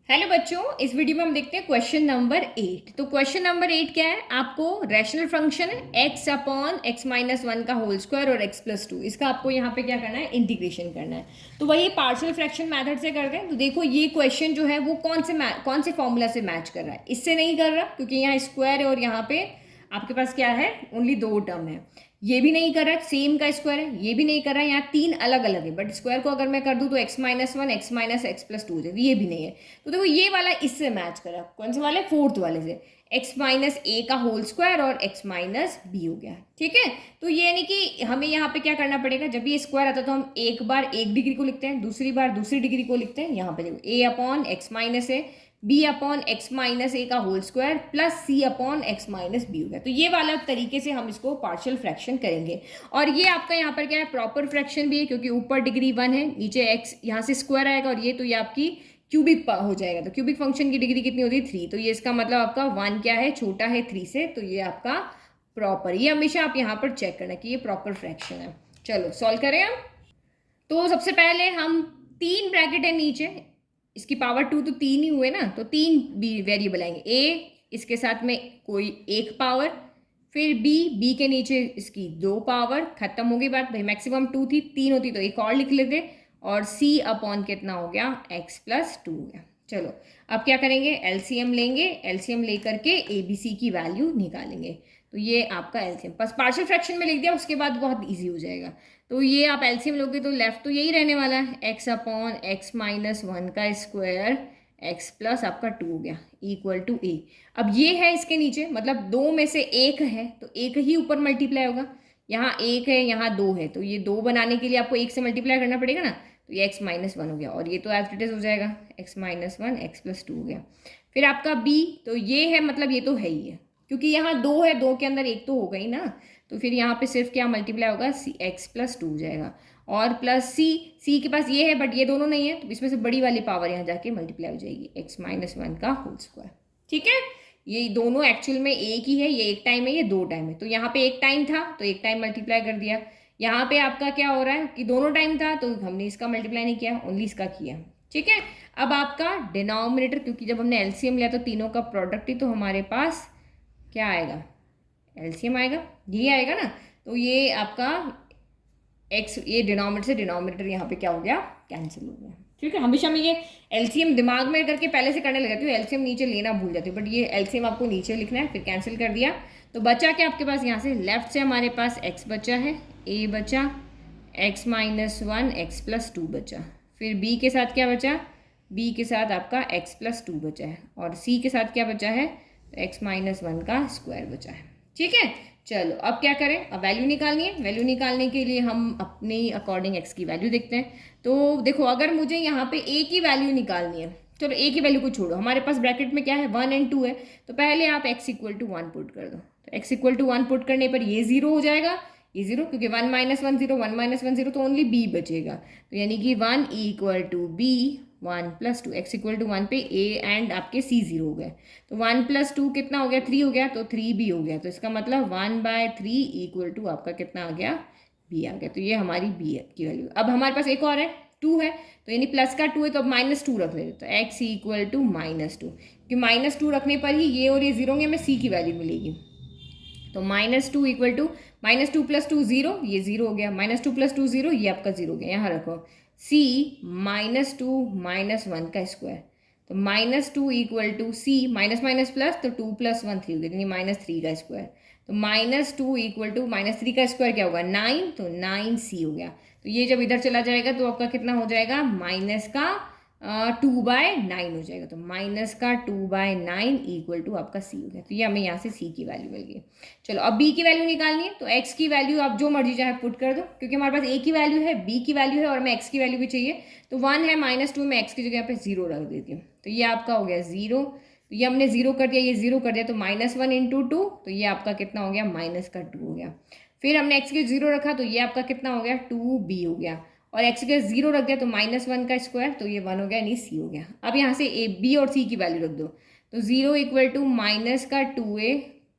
Hello बच्चों, इस video में हम देखते हैं क्वेश्चन नंबर 8। तो क्वेश्चन नंबर 8 क्या है? आपको रैशनल फंक्शन है x upon x minus one का होल स्क्वायर और x प्लस टू, इसका आपको यहाँ पे क्या करना है, इंटीग्रेशन करना है। तो वही पार्शियल फ्रैक्शन मेथड से करते हैं। तो देखो ये क्वेश्चन जो है वो कौन से फॉर्मूला से मैच कर रहा है? इससे नहीं कर रहा, क्योंकि यहाँ स्क्वायर है और यहाँ पे आपके पास क्या है, ओनली दो टर्म है। ये भी नहीं कर रहा है, सेम का स्क्वायर है। ये भी नहीं कर रहा है, यहाँ तीन अलग अलग है, बट स्क्वायर को अगर मैं कर दूं तो x minus one x minus x plus two हो जाए। ये भी नहीं है। तो देखो ये वाला इससे मैच कर रहा है। कौन से वाले? फोर्थ वाले से। एक्स माइनस ए का होल स्क्वायर और एक्स माइनस बी हो गया। ठीक है। तो ये यानी कि हमें यहाँ पे क्या करना पड़ेगा, जब भी स्क्वायर आता है तो हम एक बार एक डिग्री को लिखते हैं, दूसरी बार दूसरी डिग्री को लिखते हैं। यहाँ पे देखो ए अपॉन एक्स माइनस ए, बी अपॉन एक्स माइनस ए का होल स्क्वायर प्लस सी अपॉन एक्स माइनस बी हो गया। तो ये वाला तरीके से हम इसको पार्शियल फ्रैक्शन करेंगे। और ये आपका यहाँ पर क्या है, प्रॉपर फ्रैक्शन भी है, क्योंकि ऊपर डिग्री 1 है, नीचे एक्स यहाँ से स्क्वायर आएगा, और ये आपकी क्यूबिक हो जाएगा। तो क्यूबिक फंक्शन की डिग्री कितनी होती है? 3। तो ये इसका मतलब आपका 1 क्या है, छोटा है 3 से। तो ये आपका प्रॉपर, ये हमेशा आप यहाँ पर चेक करना कि ये प्रॉपर फ्रैक्शन है। चलो सॉल्व करें हम। तो सबसे पहले हम तीन ब्रैकेट है नीचे, इसकी पावर 2 तो 3 ही हुए ना, तो 3 बी वेरिएबल आएंगे। ए इसके साथ में कोई एक पावर, फिर बी के नीचे इसकी 2 पावर, खत्म हो गई बात भाई। मैक्सिमम 2 थी, 3 होती तो एक और लिख लेते। और सी अपॉन कितना हो गया, एक्स प्लस टू हो गया। चलो अब क्या करेंगे, एलसीएम लेंगे। एलसीएम लेकर के एबीसी की वैल्यू निकालेंगे। तो ये आपका एलसीएम बस पार्शियल फ्रैक्शन में लिख दिया, उसके बाद बहुत इजी हो जाएगा। तो ये आप एलसीएम लोगे तो लेफ्ट तो यही रहने वाला है, x upon x minus one का स्क्वायर एक्स प्लस आपका 2 हो गया इक्वल टू ए। अब ये है इसके नीचे, मतलब दो में से एक है तो एक ही ऊपर मल्टीप्लाई होगा। यहाँ एक है, यहाँ दो है, तो ये दो बनाने के लिए आपको एक से मल्टीप्लाई करना पड़ेगा ना। तो ये एक्स माइनस वन हो गया, और ये तो एज इट इज हो जाएगा, x minus one x plus two हो गया। फिर आपका बी, तो ये है, मतलब ये तो है ही है, क्योंकि यहाँ दो है, दो के अंदर एक तो होगा ही ना। तो फिर यहाँ पे सिर्फ क्या मल्टीप्लाई होगा, सी एक्स प्लस टू हो जाएगा। और प्लस सी के पास ये है बट ये दोनों नहीं है, तो इसमें से बड़ी वाली पावर यहाँ जाके मल्टीप्लाई हो जाएगी, एक्स माइनस वन का होल स्क्वायर। ठीक है। ये दोनों एक्चुअल में एक ही है, ये एक टाइम है, ये दो टाइम है। तो यहाँ पे एक टाइम था तो एक टाइम मल्टीप्लाई कर दिया। यहाँ पे आपका क्या हो रहा है कि दोनों टाइम था तो हमने इसका मल्टीप्लाई नहीं किया, ओनली इसका किया। ठीक है। अब आपका डिनोमिनेटर, क्योंकि जब हमने एलसीएम लिया तो तीनों का प्रोडक्ट ही, तो हमारे पास क्या आएगा, एलसीएम आएगा, ये आएगा ना। तो ये आपका एक्स, ये डिनोमिनेटर से डिनोमिनेटर यहाँ पे क्या हो गया, कैंसिल हो गया। ठीक है। हमेशा मैं ये एलसीएम दिमाग में करके पहले से करने लगा हूँ, एलसीएम नीचे लेना भूल जाती हूँ, बट ये एलसीएम आपको नीचे लिखना है। फिर कैंसिल कर दिया तो बचा क्या आपके पास, यहाँ से लेफ्ट से हमारे पास एक्स बचा है, ए बचा, x minus one x plus two बचा। फिर बी के साथ क्या बचा, बी के साथ आपका एक्स प्लस टू बचा है, और सी के साथ क्या बचा है, तो एक्स माइनस वन का स्क्वायर बचा है। ठीक है। चलो अब क्या करें, अब वैल्यू निकालनी है। वैल्यू निकालने के लिए हम अपने अकॉर्डिंग एक्स की वैल्यू देखते हैं। तो देखो अगर मुझे यहाँ पे ए की वैल्यू निकालनी है, चलो ए की वैल्यू को छोड़ो, हमारे पास ब्रैकेट में क्या है, 1 एंड 2 है। तो पहले आप एक्स इक्वल टू 1 पुट कर दो। तो एक्स इक्वल टू 1 पुट करने पर ये 0 हो जाएगा, ये 0, क्योंकि 1 माइनस वन 0, 1 माइनस वन 0, तो ओनली बी बचेगा। तो यानी कि 1 equal to B, 1 plus two, X equal to 1 पे ए एंड आपके सी 0 हो गए। तो 1 प्लस टू कितना हो गया, 3 हो गया, तो 3 भी हो गया। तो इसका मतलब 1/3 इक्वल टू आपका कितना आ गया, बी आ गया। तो ये हमारी बी की वैल्यू। अब हमारे पास एक और है, 2 है, तो यानी प्लस का 2 है, तो अब -2 रख लेते। तो एक्स इक्वल टू -2, क्योंकि -2 रखने पर ही ये और ये 0 होंगे, हमें सी की वैल्यू मिलेगी। तो -2 इक्वल टू -2 प्लस 2 0, ये 0 हो गया, -2 प्लस 2 0, ये आपका 0 हो गया। यहाँ रखो सी -2 -1 का स्क्वायर। तो -2 equal to C, minus minus plus, तो 2 प्लस 1 3 हो गया, यानी -3 का स्क्वायर। तो -2 इक्वल टू -3 का स्क्वायर क्या होगा, 9, तो 9c हो गया। तो ये जब इधर चला जाएगा तो आपका कितना हो जाएगा, माइनस का 2/9 हो जाएगा। तो माइनस का 2/9 इक्वल टू आपका सी हो गया। तो ये हमें यहाँ से सी की वैल्यू मिल गई। चलो अब बी की वैल्यू निकालनी है। तो एक्स की वैल्यू आप जो मर्जी चाहे पुट कर दो, क्योंकि हमारे पास ए की वैल्यू है, बी की वैल्यू है, और हमें एक्स की वैल्यू भी चाहिए। तो 1 है, -2 में एक्स की जगह पे 0 रख देती हूँ। तो ये आपका हो गया 0। तो ये हमने 0 कर दिया, ये 0 कर दिया, तो -1 इंटू 2, तो ये आपका कितना हो गया, माइनस का 2 हो गया। फिर हमने एक्स के 0 रखा, तो ये आपका कितना हो गया, 2b हो गया। और एक्स के 0 रख दिया, तो -1 का स्क्वायर, तो ये 1 हो गया, यानी सी हो गया। अब यहाँ से ए, बी और सी की वैल्यू रख दो। तो 0 इक्वल टू माइनस का 2a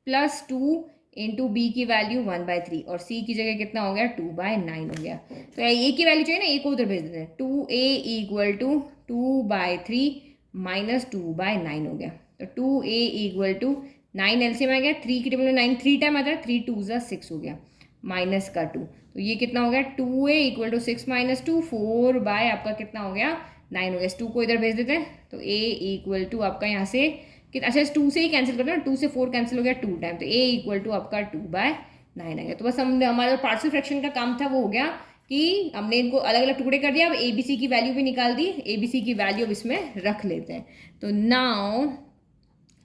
प्लस 2 इंटू बी की वैल्यू 1/3, और सी की जगह कितना हो गया, 2/9 हो गया। तो ए की वैल्यू चाहिए ना, ए को उधर भेज देते हैं। 2a इक्वल टू 2/3 -2/9 हो गया। तो 2a इक्वल टू 9 एलसीएम आ गया, 3 की टेबल में 9 3 टाइम आता है, 3 2 ज़ा 6 हो गया, माइनस का 2। तो ये कितना हो गया 2a इक्वल टू 6 - 2 4 आपका कितना हो गया 9 हो गया। इस 2 को इधर भेज देते हैं तो a इक्वल टू आपका यहाँ से अच्छा इस 2 से ही कैंसिल करते हैं, 2 से 4 कैंसिल हो गया 2 टाइम, तो a इक्वल टू आपका 2/9 आ गया। तो बस हम हमारा पार्शियल फ्रैक्शन का काम था वो हो गया कि हमने इनको अलग अलग टुकड़े कर दिया। अब ए बी सी की वैल्यू भी निकाल दी, ए बी सी की वैल्यू अब इसमें रख लेते हैं। तो now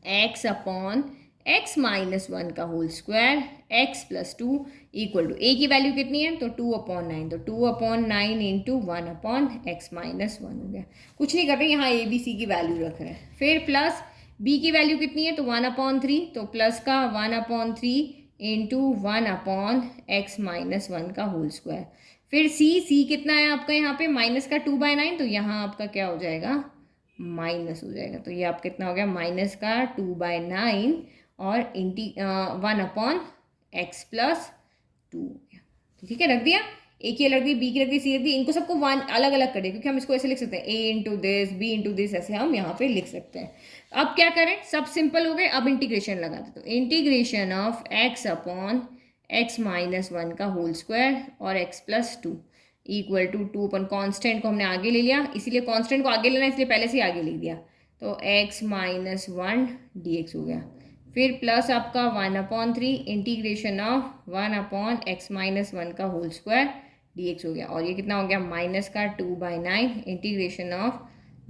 x upon x minus 1 का whole square x plus 2 equal to a की वैल्यू कितनी है तो 2/9, तो 2/9 इंटू 1/x माइनस 1 हो गया। कुछ नहीं कर रहे, यहाँ ए बी सी की वैल्यू रख रहे हैं। फिर प्लस b की वैल्यू कितनी है तो 1/3, तो प्लस का 1/3 इंटू 1/x माइनस 1 का होल स्क्वायर। फिर c कितना है आपका यहाँ पे माइनस का 2/9, तो यहाँ आपका क्या हो जाएगा माइनस हो जाएगा। तो ये आप कितना हो गया माइनस का 2/9 और 1/x प्लस 2 हो गया। ठीक है, रख दिया, ए की अलग दी, बी की रख दी, सी रख दी, इनको सबको वन अलग अलग कर दिया क्योंकि हम इसको ऐसे लिख सकते हैं a into this B into this, ऐसे हम यहाँ पे लिख सकते हैं। अब क्या करें, सब सिंपल हो गए, अब इंटीग्रेशन लगा दे। तो integration of x upon x minus 1 का होल स्क्वायर और x प्लस 2 इक्वल टू 2 अपन कॉन्स्टेंट को हमने आगे ले लिया, इसीलिए कॉन्स्टेंट को आगे लेना इसलिए पहले से ही आगे लिख दिया, तो x माइनस 1 dx हो गया। फिर प्लस आपका 1/3 इंटीग्रेशन ऑफ 1/x माइनस 1 का होल स्क्वायर dx हो गया, और ये कितना हो गया माइनस का 2/9 integration of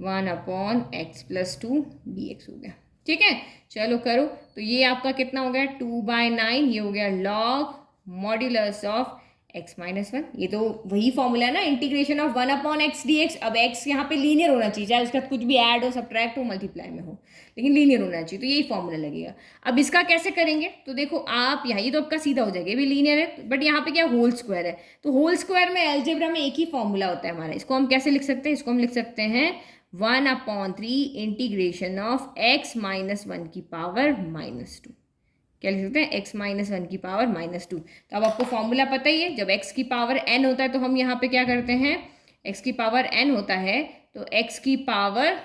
1/x plus 2 dx हो गया। ठीक है, चलो करो, तो ये आपका कितना हो गया 2/9, ये हो गया log modulus of x minus 1। ये तो वही फॉर्मूला है ना इंटीग्रेशन ऑफ 1/x dx। अब x यहाँ पे लीनियर होना चाहिए, चाहे उसके साथ कुछ भी ऐड हो, सब्ट्रैक्ट हो, मल्टीप्लाई में हो, लेकिन लीनियर होना चाहिए, तो यही फॉर्मूला लगेगा। अब इसका कैसे करेंगे, तो देखो आप यहाँ, ये तो आपका सीधा हो जाएगा, ये भी लीनियर है, बट यहाँ पे क्या होल स्क्वायर है, तो होल स्क्वायर में अलजेब्रा में एक ही फॉर्मूला होता है हमारा। इसको हम कैसे लिख सकते हैं, इसको हम लिख सकते हैं 1/3 इंटीग्रेशन ऑफ x माइनस 1 की पावर -2। क्या लिख सकते हैं x माइनस 1 की पावर -2। तो अब आपको फॉर्मूला पता ही है, जब x की पावर n होता है तो हम यहाँ पे क्या करते हैं, x की पावर n होता है तो x की पावर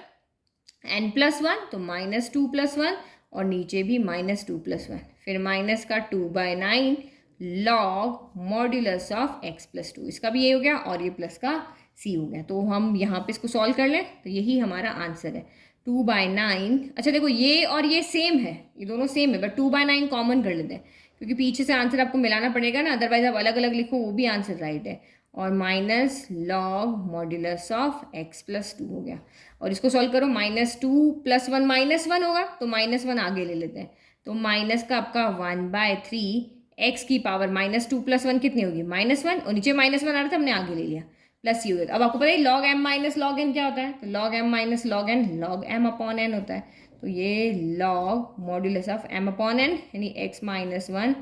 n प्लस 1, तो -2 + 1, और नीचे भी -2 + 1, फिर माइनस का 2/9 log modulus of x plus 2, इसका भी ये हो गया और ये प्लस का c हो गया। तो हम यहाँ पे इसको सॉल्व कर लें तो यही हमारा आंसर है 2/9। अच्छा देखो ये और ये सेम है, ये दोनों सेम है, बट 2/9 कॉमन कर लेते हैं क्योंकि पीछे से आंसर आपको मिलाना पड़ेगा ना, अदरवाइज आप अलग अलग लिखो वो भी आंसर राइट है। और minus log modulus of x plus 2 हो गया, और इसको सॉल्व करो, -2 + 1 -1 होगा, तो -1 आगे ले लेते हैं, तो माइनस का आपका 1/3 x की पावर -2 + 1 कितनी होगी -1, और नीचे -1 आ रहा था हमने आगे ले लिया, प्लस ये हो गया। अब आपको पता है log m minus log n क्या होता है, तो log m minus log n log m upon n होता है, तो ये log modulus of m upon n यानी x minus 1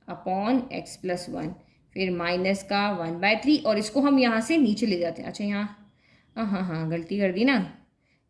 upon x plus 1, फिर माइनस का 1/3, और इसको हम यहाँ से नीचे ले जाते हैं। अच्छा यहाँ हाँ गलती कर दी ना,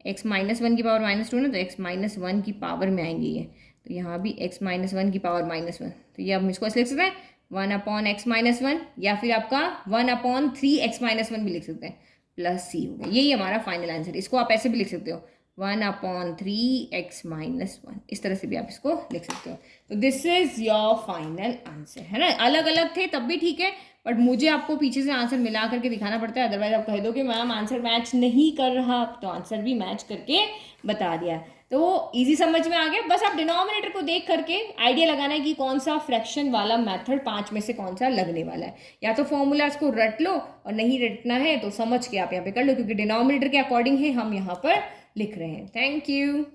x माइनस 1 की पावर -2 ना, तो x माइनस 1 की पावर में आएंगे ये, तो यहाँ भी x माइनस 1 की पावर -1, तो ये हम इसको ऐसे लिख सकते हैं 1/x माइनस 1, या फिर आपका 1/3 x माइनस 1 भी लिख सकते हैं, प्लस c हो गया। यही हमारा फाइनल आंसर। इसको आप ऐसे भी लिख सकते हो 1/3 x माइनस 1, इस तरह से भी आप इसको लिख सकते हो। तो this is your final answer, है ना। अलग अलग थे तब भी ठीक है, बट मुझे आपको पीछे से आंसर मिला करके दिखाना पड़ता है, अदरवाइज आप कह दो कि मैम आंसर मैच नहीं कर रहा, तो आंसर भी मैच करके बता दिया। तो इजी समझ में आ गया, बस आप डिनोमिनेटर को देख करके आइडिया लगाना है कि कौन सा फ्रैक्शन वाला मेथड 5 में से कौन सा लगने वाला है। या तो फॉर्मूलाज को रट लो, और नहीं रटना है तो समझ के आप यहाँ पे कर लो, क्योंकि डिनोमिनेटर के अकॉर्डिंग ही हम यहाँ पर लिख रहे हैं। Thank you.